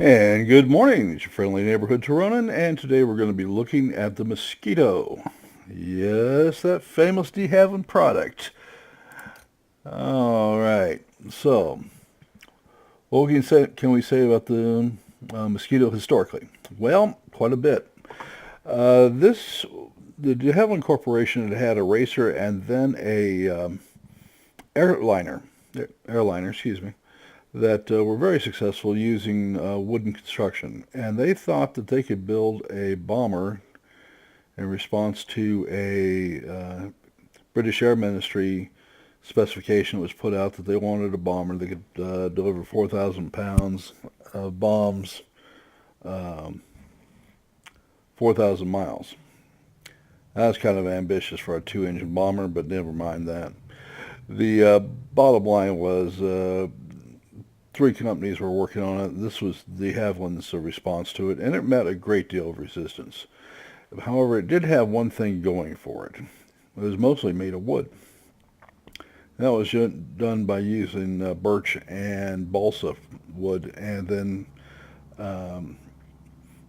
And good morning, it's your friendly neighborhood Toronan, and today we're going to be looking at the Mosquito. Yes, that famous de Havilland product. All right, so what can we say about the Mosquito historically? Well, quite a bit. This the de Havilland Corporation had a racer and then a airliner, excuse me, that were very successful using wooden construction. And they thought that they could build a bomber in response to a British Air Ministry specification that was put out that they wanted a bomber that could deliver 4,000 pounds of bombs, um, 4,000 miles. That was kind of ambitious for a two-engine bomber, but never mind that. The bottom line was three companies were working on it. This was de Havilland's response to it, and it met a great deal of resistance. However, it did have one thing going for it. It was mostly made of wood. That was done by using birch and balsa wood and then um,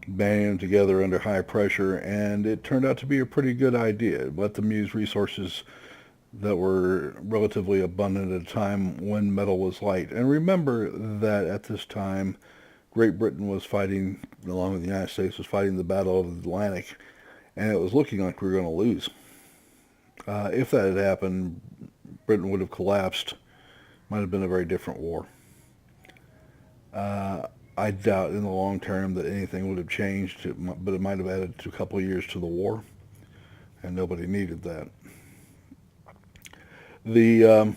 banding them together under high pressure, and it turned out to be a pretty good idea. It let them use resources that were relatively abundant at a time when metal was light. And remember that at this time, Great Britain was fighting, along with the United States, was fighting the Battle of the Atlantic, and it was looking like we were going to lose. If that had happened, Britain would have collapsed. Might have been a very different war. Uh, I doubt in the long term that anything would have changed, but it might have added a couple of years to the war, and nobody needed that. The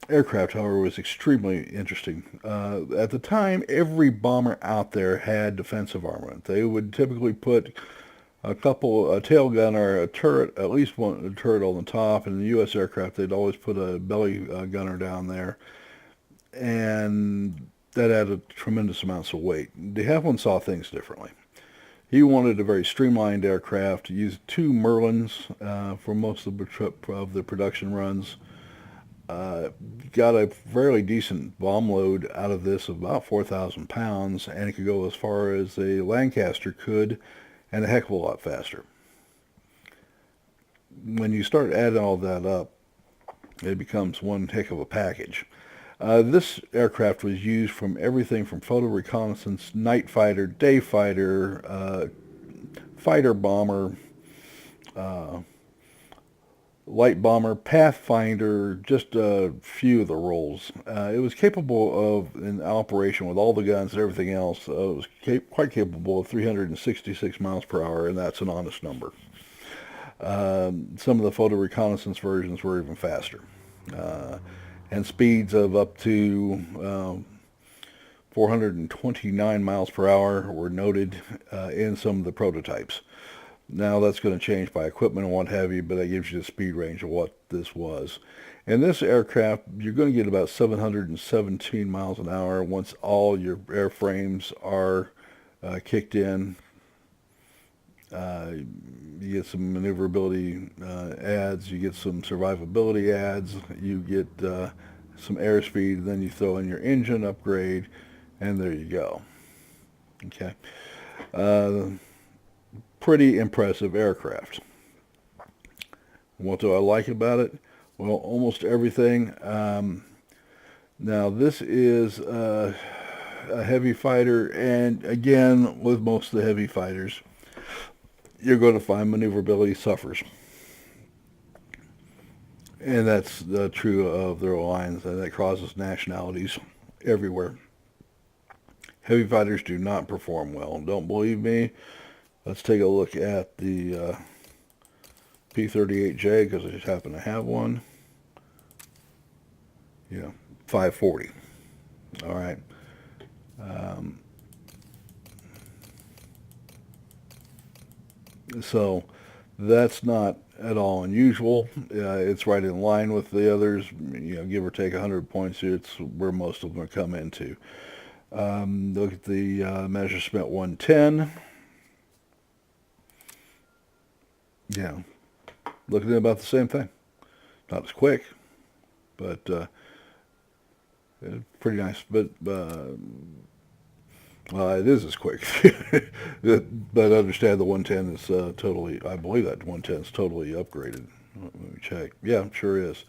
aircraft, however, was extremely interesting. At the time, every bomber out there had defensive armament. They would typically put a tail gun or a turret, at least one a turret on the top. And in the U.S. aircraft, they'd always put a belly gunner down there, and that added tremendous amounts of weight. De Havilland saw things differently. He wanted a very streamlined aircraft. Used two Merlins for most of the production runs. Uh, Got a fairly decent bomb load out of this of about 4,000 pounds, and it could go as far as a Lancaster could, and a heck of a lot faster. When you start adding all that up, it becomes one heck of a package. This aircraft was used from everything from photo reconnaissance, night fighter, day fighter, fighter bomber, uh, light bomber, pathfinder, just a few of the roles. It was capable of, in operation with all the guns and everything else, it was quite capable of 366 miles per hour, and that's an honest number. Some of the photo reconnaissance versions were even faster. Uh, and speeds of up to 429 miles per hour were noted in some of the prototypes. Now that's going to change by equipment and what have you, but that gives you the speed range of what this was. In this aircraft, you're going to get about 717 miles an hour once all your airframes are kicked in. You get some maneuverability adds, you get some survivability adds, you get some airspeed, then you throw in your engine upgrade, and there you go. Okay. Uh, Pretty impressive aircraft. What do I like about it? Well, almost everything. Now, this is a heavy fighter, and again, with most of the heavy fighters, you're going to find maneuverability suffers. And that's true of their lines, and that crosses nationalities everywhere. Heavy fighters do not perform well. Don't believe me? Let's take a look at the P-38J, because I just happen to have one. 540. All right. Um, so that's not at all unusual. It's right in line with the others. Give or take 100 points. It's where most of them come into. Look at the Messerschmitt 110. Yeah, looking at about the same thing. Not as quick, but Pretty nice, but it is as quick. But understand the 110 is totally, I believe that 110 is totally upgraded. Let me check. Yeah, sure is.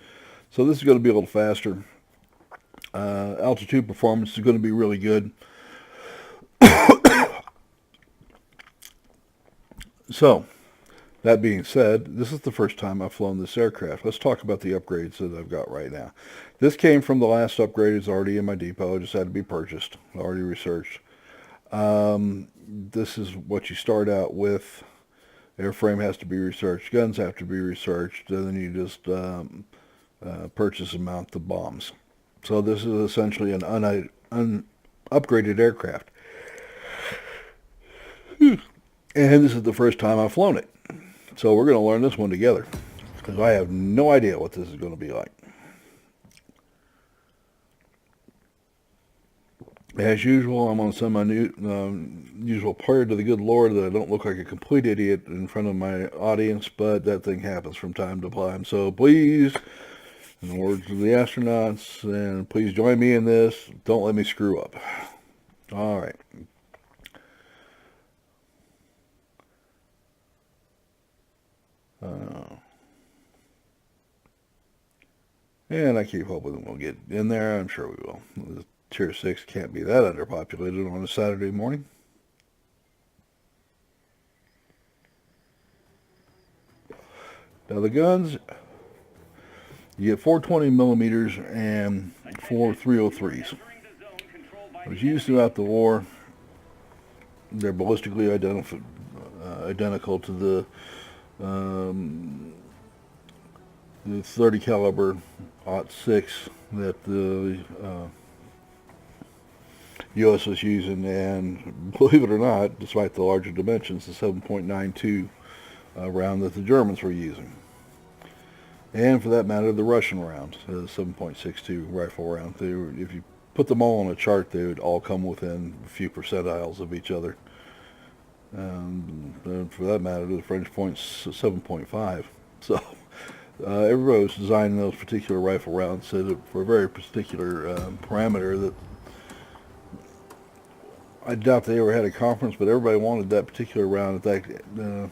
So this is going to be a little faster. Altitude performance is going to be really good. So, that being said, this is the first time I've flown this aircraft. Let's talk about the upgrades that I've got right now. This came from the last upgrade. It's already in my depot. It just had to be purchased. Already researched. This is what you start out with. Airframe has to be researched. Guns have to be researched. And then you just purchase and mount the bombs. So this is essentially an upgraded aircraft. And this is the first time I've flown it. So we're going to learn this one together, because I have no idea what this is going to be like. As usual, I'm going to send my usual prayer to the good Lord that I don't look like a complete idiot in front of my audience, but that thing happens from time to time. So please, in the words of the astronauts, and please join me in this, don't let me screw up. All right. And I keep hoping we'll get in there. I'm sure we will. The Tier 6 can't be that underpopulated on a Saturday morning. Now the guns, you get 420 millimeters and 4 303s. It was used throughout the war. They're ballistically identical to the 30 caliber .6 that the U.S. was using, and believe it or not, despite the larger dimensions, the 7.92 round that the Germans were using. And for that matter, the Russian round, the 7.62 rifle round. If you put them all on a chart, they would all come within a few percentiles of each other. And for that matter, the French point's 7.5. So everybody was designing those particular rifle rounds for a very particular parameter that I doubt they ever had a conference, but everybody wanted that particular round at that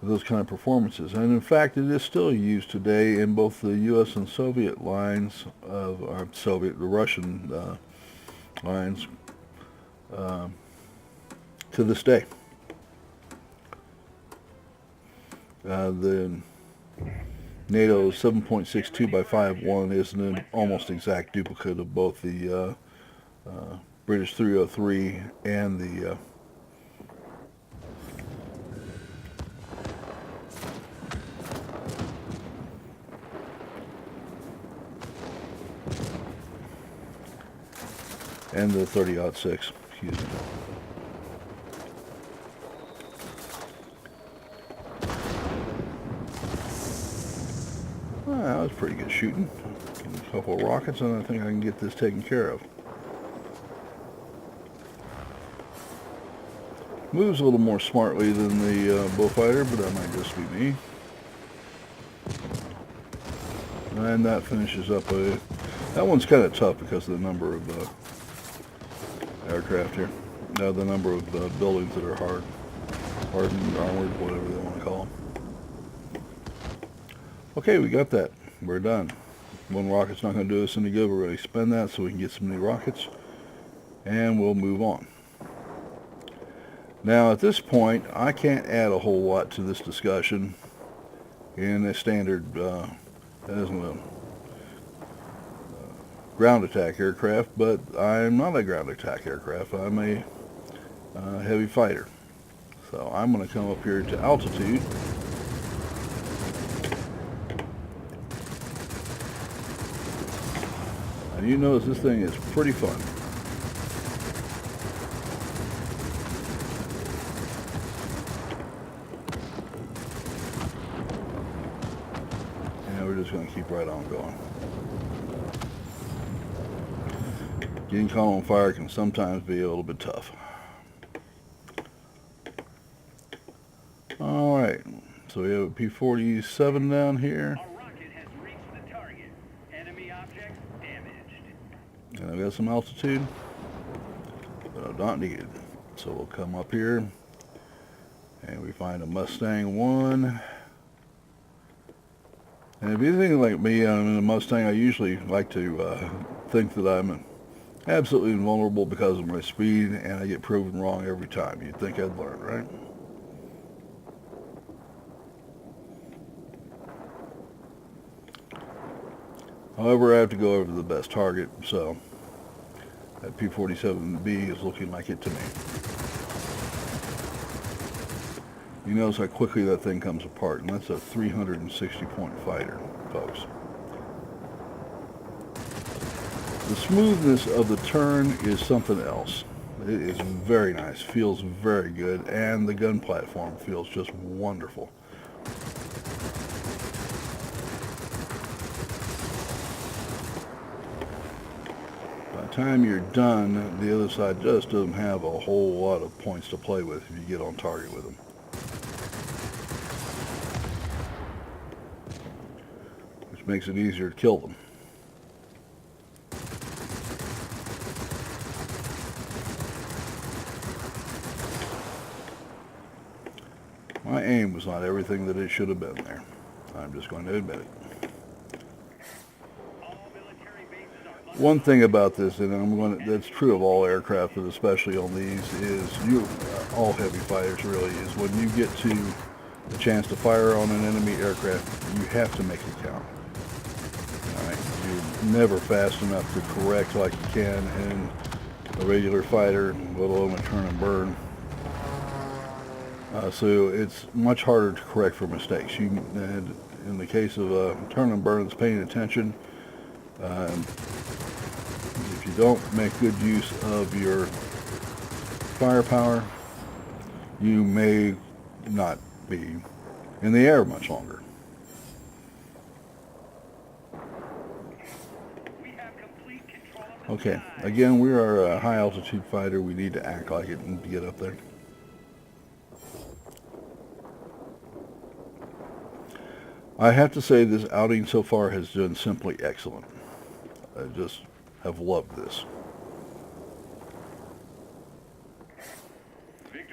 those kind of performances. And in fact, it is still used today in both the U.S. and Soviet lines the Russian lines to this day. The NATO 7.62 by 5.1 is an almost exact duplicate of both the British 303 and the and the 30-06, excuse me. Well, that was pretty good shooting. A couple of rockets, and I think I can get this taken care of. Moves a little more smartly than the Bullfighter, but that might just be me. And that finishes up that one's kind of tough because of the number of aircraft here. The number of buildings that are hardened, armored, whatever they want to call them. Okay, we got that. We're done. One rocket's not going to do us any good. We're going to expend that so we can get some new rockets, and we'll move on. Now, at this point, I can't add a whole lot to this discussion in a standard as a ground attack aircraft, but I'm not a ground attack aircraft. I'm a heavy fighter. So I'm going to come up here to altitude. And you notice this thing is pretty fun. And we're just going to keep right on going. Getting caught on fire can sometimes be a little bit tough. Alright, so we have a P-47 down here. A rocket has reached the target. Enemy objects damaged. I've got some altitude, but not needed. So we'll come up here, and we find a Mustang 1. And if you're anything like me, I'm in a Mustang, I usually like to think that I'm absolutely invulnerable because of my speed, and I get proven wrong every time. You'd think I'd learn, right? However, I have to go over to the best target, so that P-47B is looking like it to me. You notice how quickly that thing comes apart, and that's a 360-point fighter, folks. The smoothness of the turn is something else. It is very nice, feels very good, and the gun platform feels just wonderful. By the time you're done, the other side just doesn't have a whole lot of points to play with if you get on target with them. Which makes it easier to kill them. My aim was not everything that it should have been there. I'm just going to admit it. One thing about this, and that's true of all aircraft, but especially on these, is all heavy fighters really, is when you get to the chance to fire on an enemy aircraft, you have to make it count. Alright, you're never fast enough to correct like you can in a regular fighter, let alone a turn and burn. So it's much harder to correct for mistakes. And in the case of a turn and burn that's paying attention, if you don't make good use of your firepower, you may not be in the air much longer. Okay, again, we are a high altitude fighter. We need to act like it and get up there. I have to say this outing so far has done simply excellent. I just have loved this.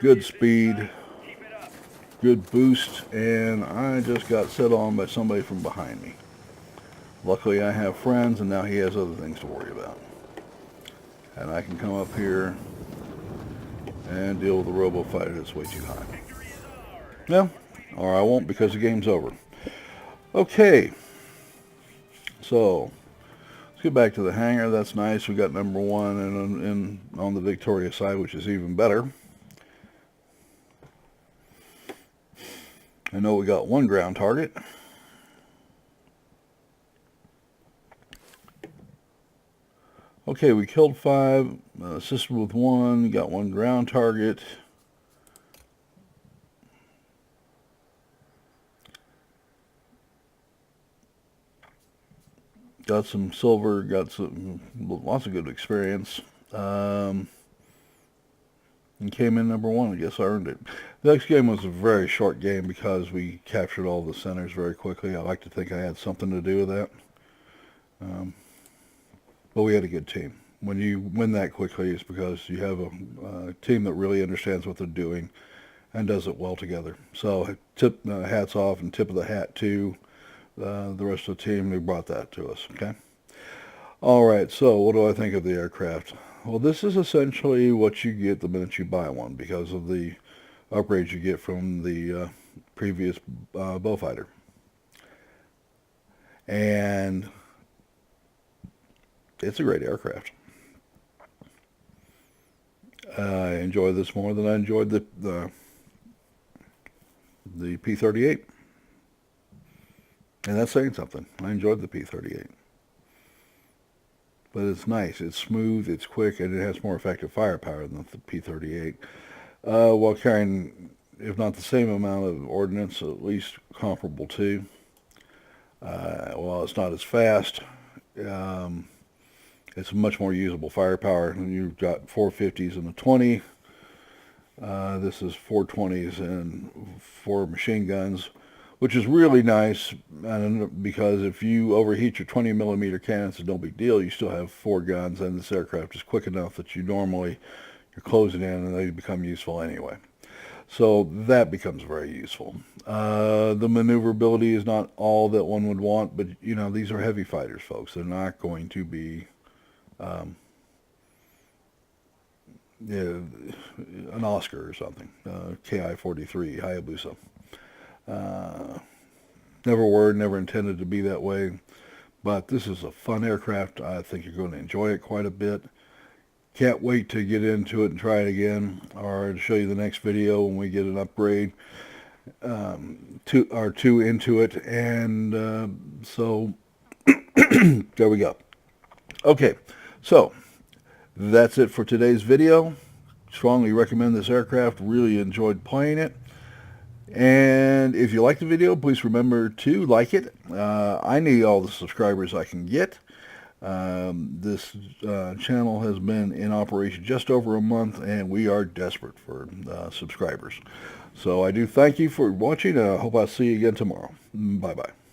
Good speed, good boost, and I just got set on by somebody from behind me. Luckily I have friends, and now he has other things to worry about. And I can come up here and deal with the robo-fighter that's way too high. No, or I won't, because the game's over. Okay, so let's get back to the hangar. That's nice. We got number 1 and on the Victoria side, which is even better. I know we got 1 ground target. Okay, we killed 5, assisted with 1, got 1 ground target. Got some silver, got lots of good experience, and came in number 1. I guess I earned it. The next game was a very short game because we captured all the centers very quickly. I like to think I had something to do with that. But we had a good team. When you win that quickly, it's because you have a team that really understands what they're doing and does it well together. So hats off and tip of the hat to the rest of the team who brought that to us. Okay. All right. So what do I think of the aircraft? Well, this is essentially what you get the minute you buy one because of the upgrades you get from the previous Beaufighter. And it's a great aircraft. I enjoy this more than I enjoyed the P-38. And that's saying something. I enjoyed the P-38. But it's nice. It's smooth, it's quick, and it has more effective firepower than the P-38. While carrying, if not the same amount of ordnance, at least comparable to. While it's not as fast, it's much more usable firepower. And you've got 450s and a 20. This is 420s and 4 machine guns which is really nice, because if you overheat your 20 millimeter cannons, it's no big deal. You still have 4 guns, and this aircraft is quick enough that you're closing in and they become useful anyway. So that becomes very useful. The maneuverability is not all that one would want, but these are heavy fighters, folks. They're not going to be yeah, an Oscar or something. KI-43 Hayabusa. Never were, never intended to be that way. But this is a fun aircraft. I think you're going to enjoy it quite a bit. Can't wait to get into it and try it again, or to show you the next video when we get an upgrade two into it. And so there we go. Okay, so that's it for today's video. Strongly recommend this aircraft. Really enjoyed playing it. And if you like the video, please remember to like it. I need all the subscribers I can get. This channel has been in operation just over a month, and we are desperate for subscribers. So I do thank you for watching, and I hope I'll see you again tomorrow. Bye-bye.